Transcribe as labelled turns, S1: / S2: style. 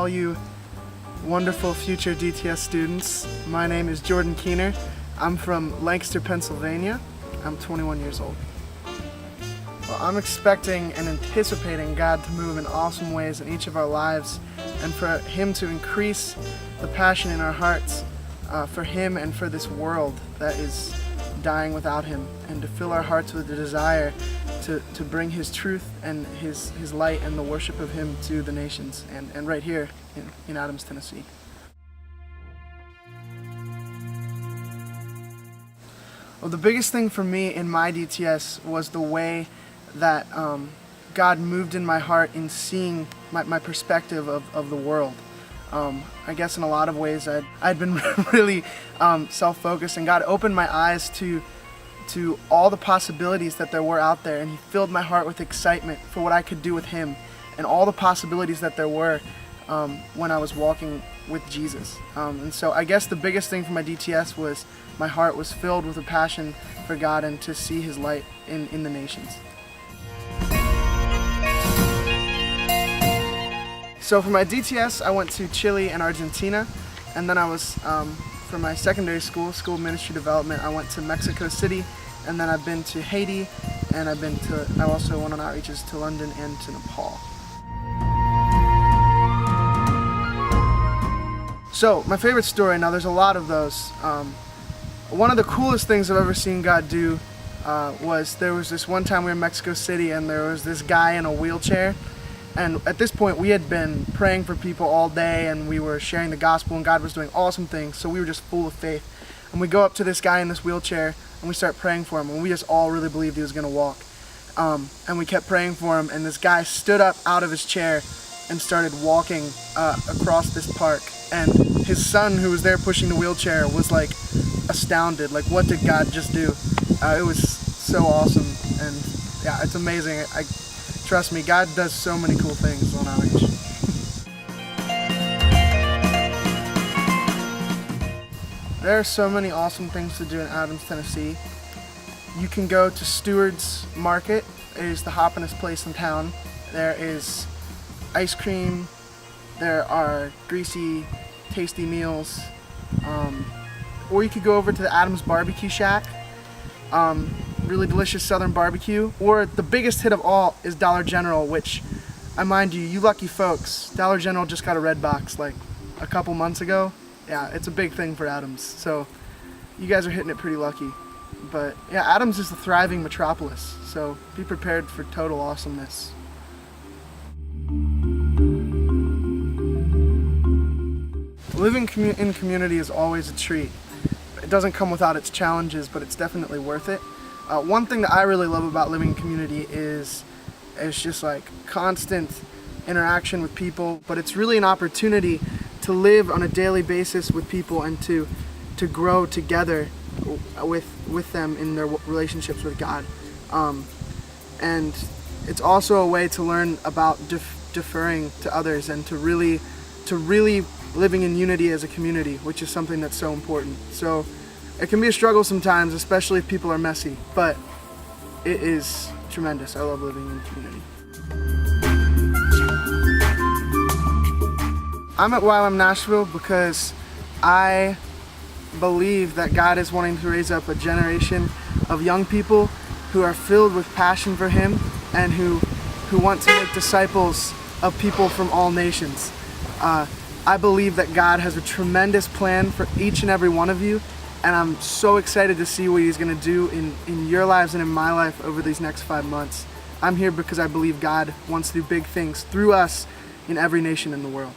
S1: all you wonderful future DTS students. My name is Jordan Keener. I'm from Lancaster, Pennsylvania. I'm 21 years old. Well, I'm expecting and anticipating God to move in awesome ways in each of our lives, and for Him to increase the passion in our hearts for Him and for this world that is dying without Him, and to fill our hearts with the desire to bring His truth and His light and the worship of Him to the nations, and right here in Adams, Tennessee. Well, the biggest thing for me in my DTS was the way that God moved in my heart in seeing my perspective of the world. I guess in a lot of ways I'd been really self-focused, and God opened my eyes to all the possibilities that there were out there, and He filled my heart with excitement for what I could do with Him and all the possibilities that there were when I was walking with Jesus. And so I guess the biggest thing for my DTS was my heart was filled with a passion for God and to see His light in the nations. So for my DTS, I went to Chile and Argentina, and then I was, for my secondary school of ministry development, I went to Mexico City, and then I've been to Haiti, and I also went on outreaches to London and to Nepal. So my favorite story, now there's a lot of those. One of the coolest things I've ever seen God do was there was this one time we were in Mexico City, and there was this guy in a wheelchair. And at this point, we had been praying for people all day, and we were sharing the gospel, and God was doing awesome things, so we were just full of faith. And we go up to this guy in this wheelchair, and we start praying for him, and we just all really believed he was going to walk. And we kept praying for him, and this guy stood up out of his chair and started walking across this park. And his son, who was there pushing the wheelchair, was like astounded, like, what did God just do? It was so awesome, and yeah, it's amazing. Trust me, God does so many cool things on outreach. There are so many awesome things to do in Adams, Tennessee. You can go to Stewart's Market. It is the hoppinest place in town. There is ice cream. There are greasy, tasty meals. Or you could go over to the Adams Barbecue Shack. Really delicious southern barbecue. Or the biggest hit of all is Dollar General, which, I mind you lucky folks, Dollar General just got a red box like a couple months ago. Yeah, it's a big thing for Adams, so you guys are hitting it pretty lucky. But yeah, Adams is a thriving metropolis, so be prepared for total awesomeness. Living in community is always a treat. It doesn't come without its challenges, but it's definitely worth it. One thing that I really love about living in community is just like constant interaction with people, but it's really an opportunity to live on a daily basis with people and to grow together with them in their relationships with God. And it's also a way to learn about deferring to others and to really living in unity as a community, which is something that's so important. So it can be a struggle sometimes, especially if people are messy, but it is tremendous. I love living in community. I'm at YWAM Nashville because I believe that God is wanting to raise up a generation of young people who are filled with passion for Him and who want to make disciples of people from all nations. I believe that God has a tremendous plan for each and every one of you, and I'm so excited to see what He's going to do in your lives and in my life over these next 5 months. I'm here because I believe God wants to do big things through us in every nation in the world.